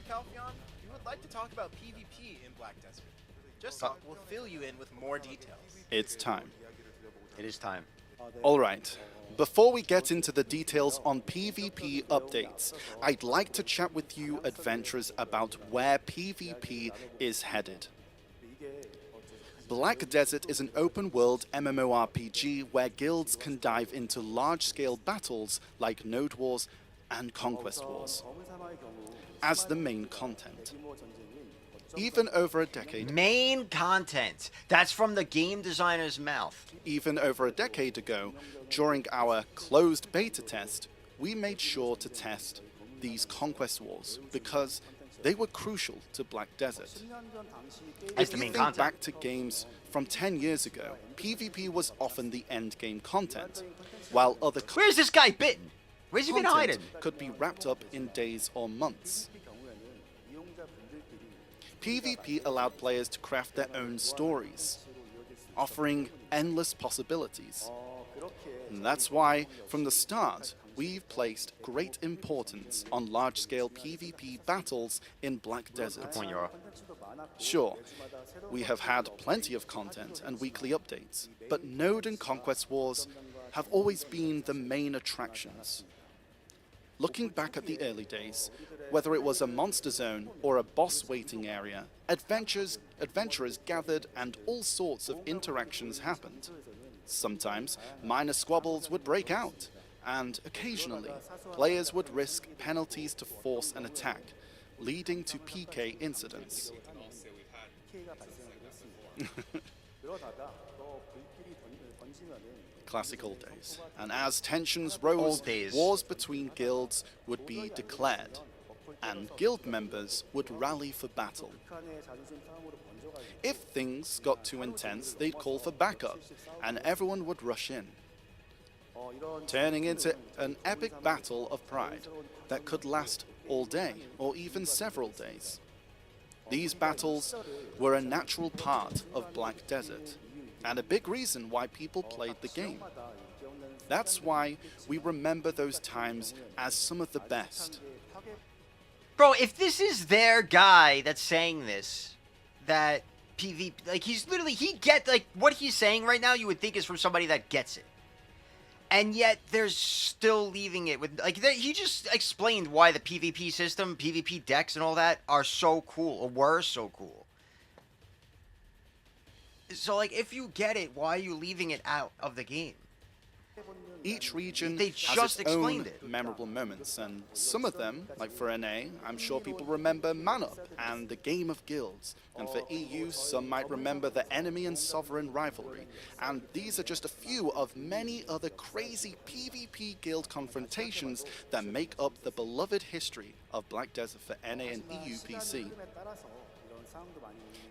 Calpheon, we would like to talk about PvP in Black Desert. Just so we'll fill you in with more details. It's time. It is time. Alright, before we get into the details on PvP updates, I'd like to chat with you adventurers about where PvP is headed. Black Desert is an open-world MMORPG where guilds can dive into large-scale battles like Node Wars and Conquest Wars as the main content. Even over a decade... Main content! That's from the game designer's mouth. Even over a decade ago, during our closed beta test, we made sure to test these Conquest Wars because they were crucial to Black Desert. That's If the you main think content. back to games from 10 years ago, PvP was often the end game content, while other Where's this guy bitten? Where's he been hiding? content could be wrapped up in days or months. PvP allowed players to craft their own stories, offering endless possibilities. And that's why, from the start, we've placed great importance on large-scale PvP battles in Black Desert. Point you're... Sure, we have had plenty of content and weekly updates, but Node and Conquest Wars have always been the main attractions. Looking back at the early days, whether it was a monster zone or a boss waiting area, adventurers gathered and all sorts of interactions happened. Sometimes minor squabbles would break out, and occasionally players would risk penalties to force an attack, leading to PK incidents. Classic old days. And as tensions rose, Old days. wars between guilds would be declared, and guild members would rally for battle. If things got too intense, they'd call for backup, and everyone would rush in, turning into an epic battle of pride that could last all day, or even several days. These battles were a natural part of Black Desert, and a big reason why people played the game. That's why we remember those times as some of the best. Bro, if this is their guy that's saying this, that PvP, like he's literally, like what he's saying right now, you would think is from somebody that gets it. And yet they're still leaving it with, like, he just explained why the PvP system, PvP decks and all that are so cool, or were so cool. So, like, if you get it, why are you leaving it out of the game? Each region They has just its own explained it. memorable moments, and some of them, like for NA, I'm sure people remember Man Up and the Game of Guilds, and for EU, some might remember the Enemy and Sovereign rivalry, and these are just a few of many other crazy PvP guild confrontations that make up the beloved history of Black Desert for NA and EU PC.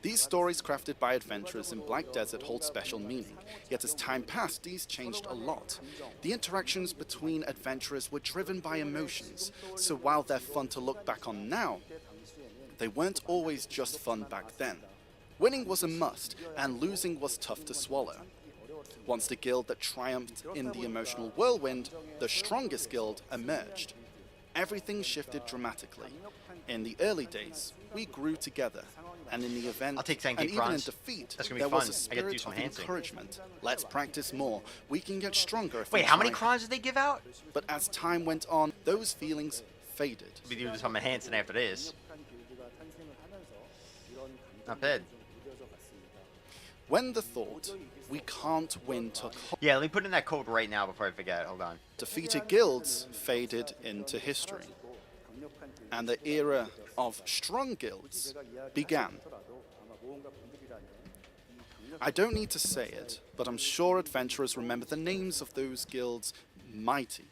These stories crafted by adventurers in Black Desert hold special meaning, yet as time passed, these changed a lot. The interactions between adventurers were driven by emotions, so while they're fun to look back on now, they weren't always just fun back then. Winning was a must, and losing was tough to swallow. Once the guild that triumphed in the emotional whirlwind, the strongest guild, emerged, everything shifted dramatically. In the early days, we grew together, and in the event, I'll take 10K and even in bronze. defeat, That's gonna be there fun. was a I get to do spirit some of enhancing. encouragement. Let's practice more. We can get stronger if we Wait, how many try. crons did they give out? But as time went on, those feelings faded. We do some enhancing after this. Not bad. When the thought, we can't win, took hold, Yeah, let me put in that code right now before I forget. Hold on. defeated guilds faded into history, and the era of strong guilds began. I don't need to say it, but I'm sure adventurers remember the names of those guilds mighty.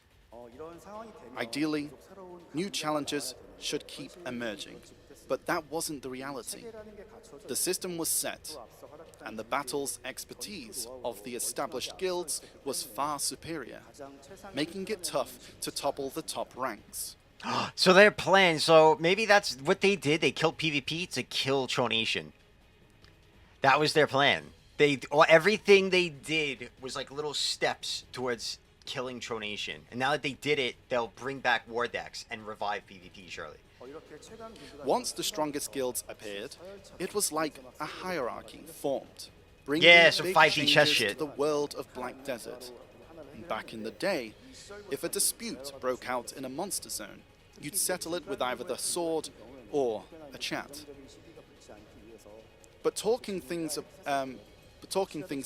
Ideally, new challenges should keep emerging, but that wasn't the reality. The system was set, and the battle's expertise of the established guilds was far superior, making it tough to topple the top ranks. So their plan, so maybe that's what they did. They killed PvP to kill Tronation. That was their plan. Everything they did was like little steps towards killing Tronation. And now that they did it, they'll bring back War decks and revive PvP, surely. Once the strongest guilds appeared, it was like a hierarchy formed, bringing Yeah, some big 5D chess changes shit. to the world of Black Desert. And back in the day, if a dispute broke out in a monster zone, you'd settle it with either the sword or a chat. But talking things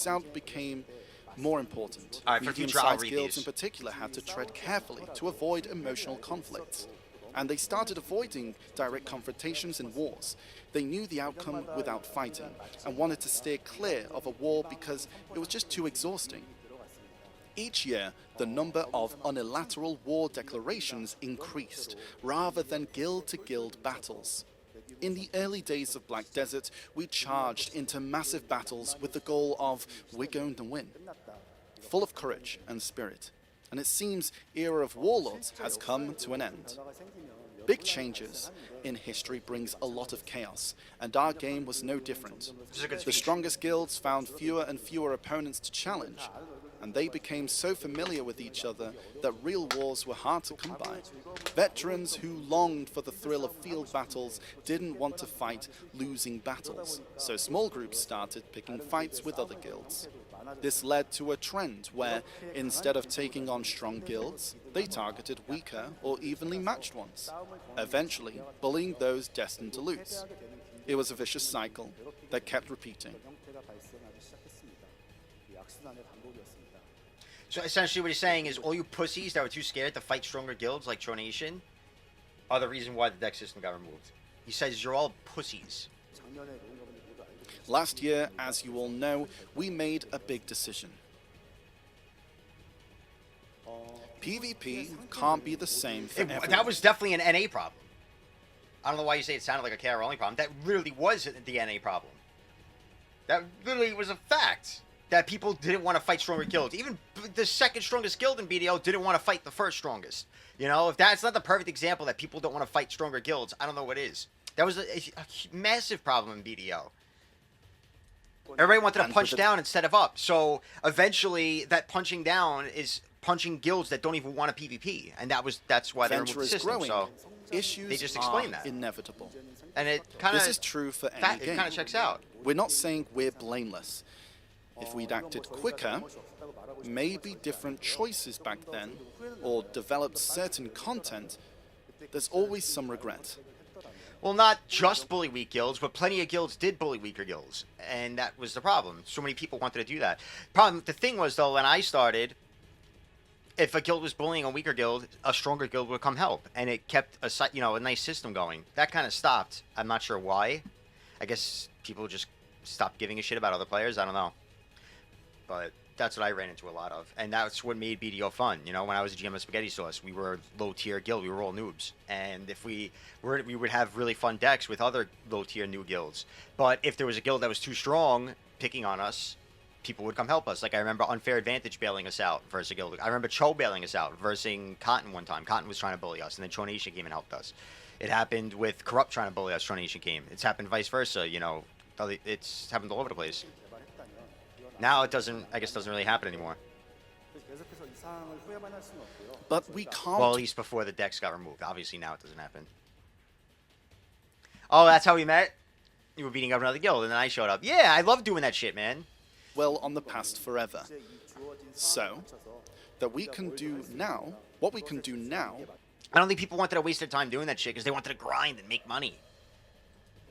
out became more important. All right, for future, I'll Medium-sized read guilds these. in particular had to tread carefully to avoid emotional conflicts. And they started avoiding direct confrontations in wars. They knew the outcome without fighting and wanted to steer clear of a war because it was just too exhausting. Each year, the number of unilateral war declarations increased, rather than guild-to-guild battles. In the early days of Black Desert, we charged into massive battles with the goal of we're going to win, full of courage and spirit. And it seems era of warlords has come to an end. Big changes in history brings a lot of chaos, and our game was no different. The strongest guilds found fewer and fewer opponents to challenge, and they became so familiar with each other that real wars were hard to come by. Veterans who longed for the thrill of field battles didn't want to fight losing battles, so small groups started picking fights with other guilds. This led to a trend where, instead of taking on strong guilds, they targeted weaker or evenly matched ones, eventually bullying those destined to lose. It was a vicious cycle that kept repeating. So essentially what he's saying is all you pussies that were too scared to fight stronger guilds like Tronation are the reason why the deck system got removed. He says you're all pussies. Last year, as you all know, we made a big decision. PvP can't be the same for everyone. That was definitely an NA problem. I don't know why you say it sounded like a KR only problem. That really was the NA problem. That literally was a fact. That people didn't want to fight stronger guilds. Even the second strongest guild in BDO didn't want to fight the first strongest. You know, if that's not the perfect example that people don't want to fight stronger guilds, I don't know what is. That was a massive problem in BDO. Everybody wanted to punch down instead of up. So eventually, that punching down is punching guilds that don't even want a PvP, and that's why they removed the system. Growing. So Issues they just explained that. Inevitable. And it kind of this is true for any game. It kind of checks out. We're not saying we're blameless. If we'd acted quicker, maybe different choices back then, or developed certain content, there's always some regret. Well, not just bully weak guilds, but plenty of guilds did bully weaker guilds, and that was the problem. So many people wanted to do that. The thing was, though, when I started, if a guild was bullying a weaker guild, a stronger guild would come help, and it kept a nice system going. That kind of stopped. I'm not sure why. I guess people just stopped giving a shit about other players. I don't know. But that's what I ran into a lot of. And that's what made BDO fun. You know, when I was a GM of Spaghetti Sauce, we were a low-tier guild. We were all noobs. And if we would have really fun decks with other low-tier new guilds. But if there was a guild that was too strong, picking on us, people would come help us. Like, I remember Unfair Advantage bailing us out versus a guild. I remember Cho bailing us out versus Cotton one time. Cotton was trying to bully us, and then Tronation came and helped us. It happened with Corrupt trying to bully us. Tronation came. It's happened vice versa, you know. It's happened all over the place. Now it doesn't really happen anymore. But we can't... Well, at least before the decks got removed. Obviously now it doesn't happen. Oh, that's how we met? You were beating up another guild and then I showed up. Yeah, I love doing that shit, man. Well, on the past forever. So, that we can do now, what we can do now... I don't think people wanted to waste their time doing that shit because they wanted to grind and make money.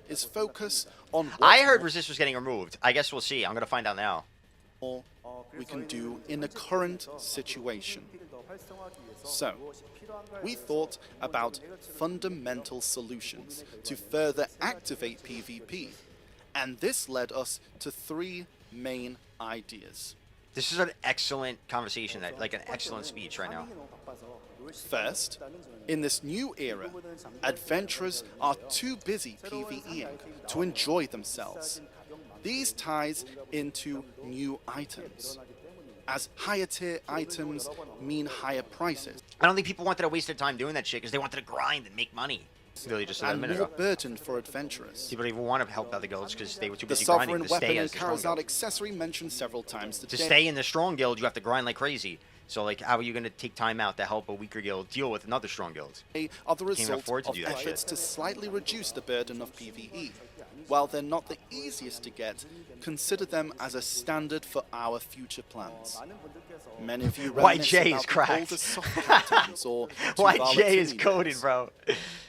Is focus on... I heard Resist was getting removed. I guess we'll see. I'm going to find out now. We can do in the current situation. So, we thought about fundamental solutions to further activate PvP, and this led us to 3 main ideas. This is an excellent conversation, like an excellent speech right now. First, in this new era, adventurers are too busy PvEing to enjoy themselves. These ties into new items, as higher tier items mean higher prices. I don't think people wanted to waste their time doing that shit because they wanted to grind and make money. Really just and more burden for adventurers. People didn't even want to help other guilds because they were too the busy grinding sovereign to stay weapon as and the strong Charizard guild. accessory mentioned several times today. To stay in the strong guild, you have to grind like crazy. So, like, how are you going to take time out to help a weaker guild deal with another strong guild? Are the result afford to of do that efforts shit. to slightly reduce the burden of PvE. While they're not the easiest to get, consider them as a standard for our future plans. Many of you reminisce YJ is about the cracked. older software times or YJ is Tuvala coded, days. bro.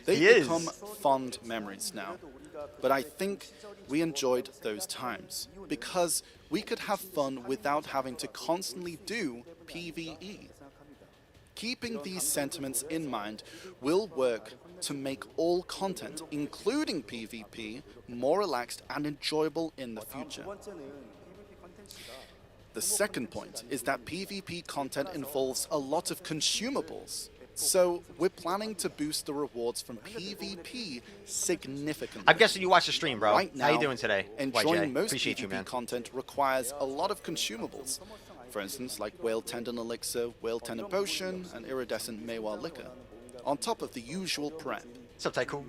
They've He is. become fond memories now. But I think we enjoyed those times because we could have fun without having to constantly do PvE. Keeping these sentiments in mind will work to make all content, including PvP, more relaxed and enjoyable in the future. The second point is that PvP content involves a lot of consumables. So we're planning to boost the rewards from PvP significantly. I'm guessing you watched the stream, bro. Right now, How you doing today, enjoying YJ? most Appreciate PvP you, man. content requires a lot of consumables. For instance, like Whale Tendon Elixir, Whale Tendon Potion, and Iridescent Mewar Liquor, on top of the usual prep. What's up, Tycoon?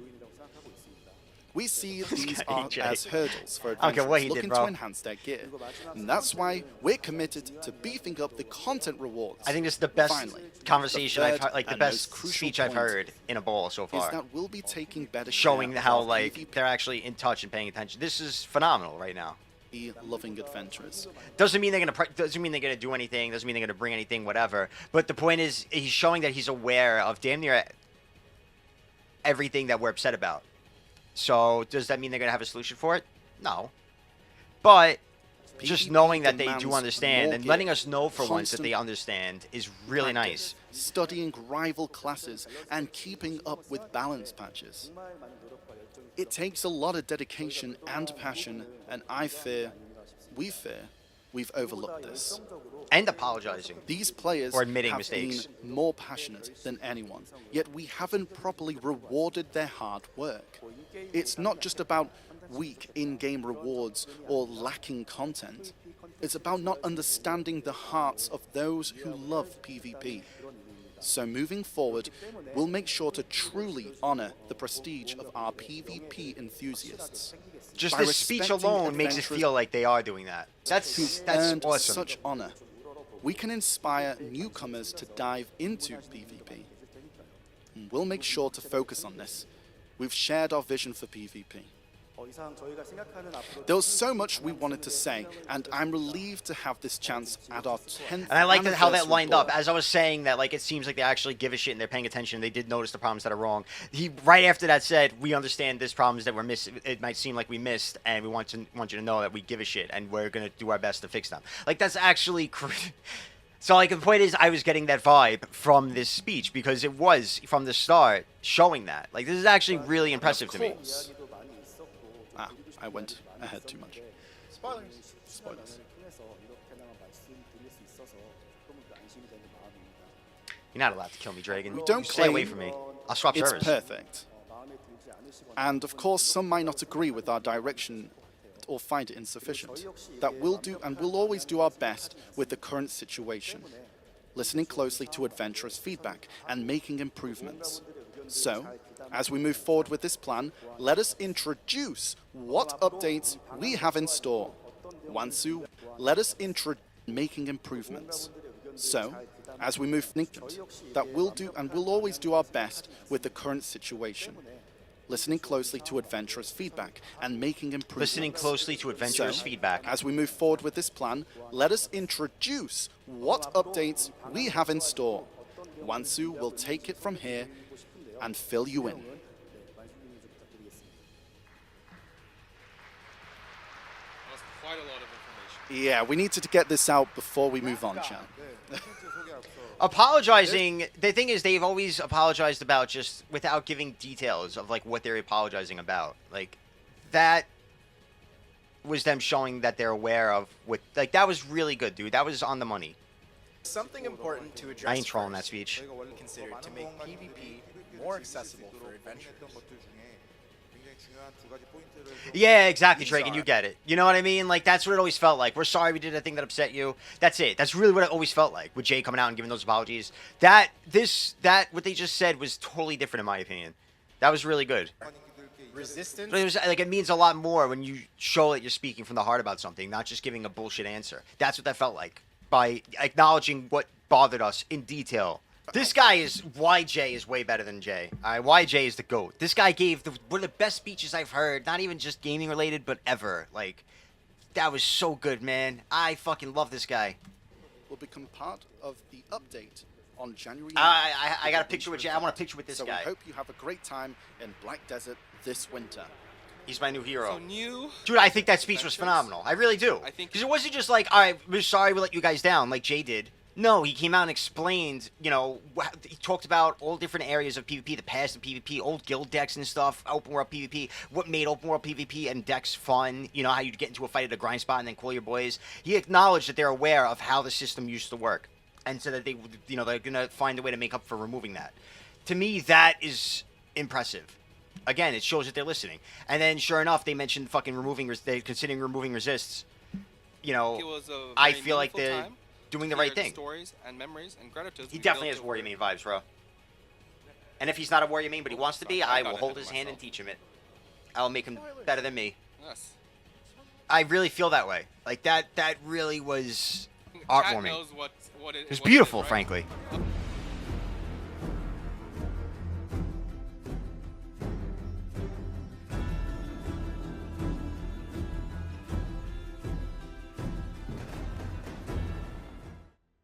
We see these guy are EJ. as hurdles for I don't care what adventurers he did, looking bro. to enhance their gear. And that's why we're committed to beefing up the content rewards. I think this is the best Finally, conversation I've third heard, like the and best most crucial speech I've point heard in a bowl so is far. that we'll be taking better Showing care of how, our like, PvP they're actually in touch and paying attention. This is phenomenal right now. loving adventurers. Doesn't mean they're gonna do anything. Doesn't mean they're gonna bring anything. Whatever. But the point is, he's showing that he's aware of damn near everything that we're upset about. So does that mean they're gonna have a solution for it? No. But just PvP knowing that they demands do understand more and gear, letting us know for once that constant they understand is really practice, nice. Studying rival classes and keeping up with balance patches. It takes a lot of dedication and passion, and we fear, we've overlooked this. And apologizing. These players Or admitting have mistakes. been more passionate than anyone, yet we haven't properly rewarded their hard work. It's not just about weak in-game rewards or lacking content. It's about not understanding the hearts of those who love PvP. So moving forward, we'll make sure to truly honor the prestige of our PvP enthusiasts. Just By this speech respecting alone makes it adventurers feel like they are doing that. That's earned awesome. such honor. We can inspire newcomers to dive into PvP. And we'll make sure to focus on this. We've shared our vision for PvP. There was so much we wanted to say, and I'm relieved to have this chance at our 10th And I like how that anniversary lined up. ball. As I was saying that, like, it seems like they actually give a shit and they're paying attention. They did notice the problems that are wrong. He right after that said, "We understand this problems that we're missing. It might seem like we missed, and we want you to know that we give a shit and we're gonna do our best to fix them." Like, that's actually. So, like, the point is, I was getting that vibe from this speech because it was from the start showing that. Like, this is actually really impressive to me. I went ahead too much. Spoilers. Spoilers. You're not allowed to kill me, Dragon. We don't Stay away claim from me. I'll swap It's servers. perfect. And of course, some might not agree with our direction or find it insufficient. That we'll do, and we'll always do our best with the current situation, listening closely to adventurers' feedback and making improvements. So, as we move forward with this plan, let us introduce what updates we have in store. Wansu, let us introduce making improvements. So, as we move that we'll do, and we'll always do our best with the current situation, listening closely to adventurers' feedback and making improvements. Listening closely to adventurers' feedback. As we move forward with this plan, let us introduce what updates we have in store. Wansu will take it from here and fill you in. That's quite a lot of information. Yeah, we need to get this out before we move on, Chan. Apologizing, the thing is, they've always apologized about just without giving details of, like, what they're apologizing about. Like, that was them showing that they're aware of what, like, that was really good, dude. That was on the money. Something important to address. I ain't trolling that first, speech. consider to make PvP more accessible for adventurers. Yeah, exactly, These Dragon, are- you get it. You know what I mean? Like, that's what it always felt like. We're sorry we did a thing that upset you. That's it. That's really what it always felt like, with Jay coming out and giving those apologies. What they just said was totally different, in my opinion. That was really good. Resistance. But it was, like, it means a lot more when you show that you're speaking from the heart about something, not just giving a bullshit answer. That's what that felt like. By acknowledging what bothered us in detail. This guy is, YJ is way better than Jay. YJ is the GOAT. This guy gave one of the best speeches I've heard, not even just gaming related, but ever. Like, that was so good, man. I fucking love this guy. Will become part of the update on January 9th. I got a picture with Jay. I want a picture with this guy. So we hope you have a great time in Black Desert this winter. He's my new hero. So new. Dude, I think that speech was phenomenal. I really do. I think because it wasn't just like, all right, we're sorry we let you guys down, like Jay did. No, he came out and explained, you know, he talked about all different areas of PvP, the past of PvP, old guild decks and stuff, open world PvP, what made open world PvP and decks fun, you know, how you'd get into a fight at a grind spot and then call your boys. He acknowledged that they're aware of how the system used to work, and so that they, you know, they're going to find a way to make up for removing that. To me, that is impressive. Again, it shows that they're listening. And then, sure enough, they mentioned fucking they're considering removing resists. You know, I feel like they're doing the right thing. Stories and memories and gratitude. He definitely has warrior main vibes, bro. And if he's not a warrior main, but he wants to be, I will hold his hand and teach him it. I'll make him better than me. Yes. I really feel that way. Like that really was heartwarming. Knows what it was beautiful, frankly.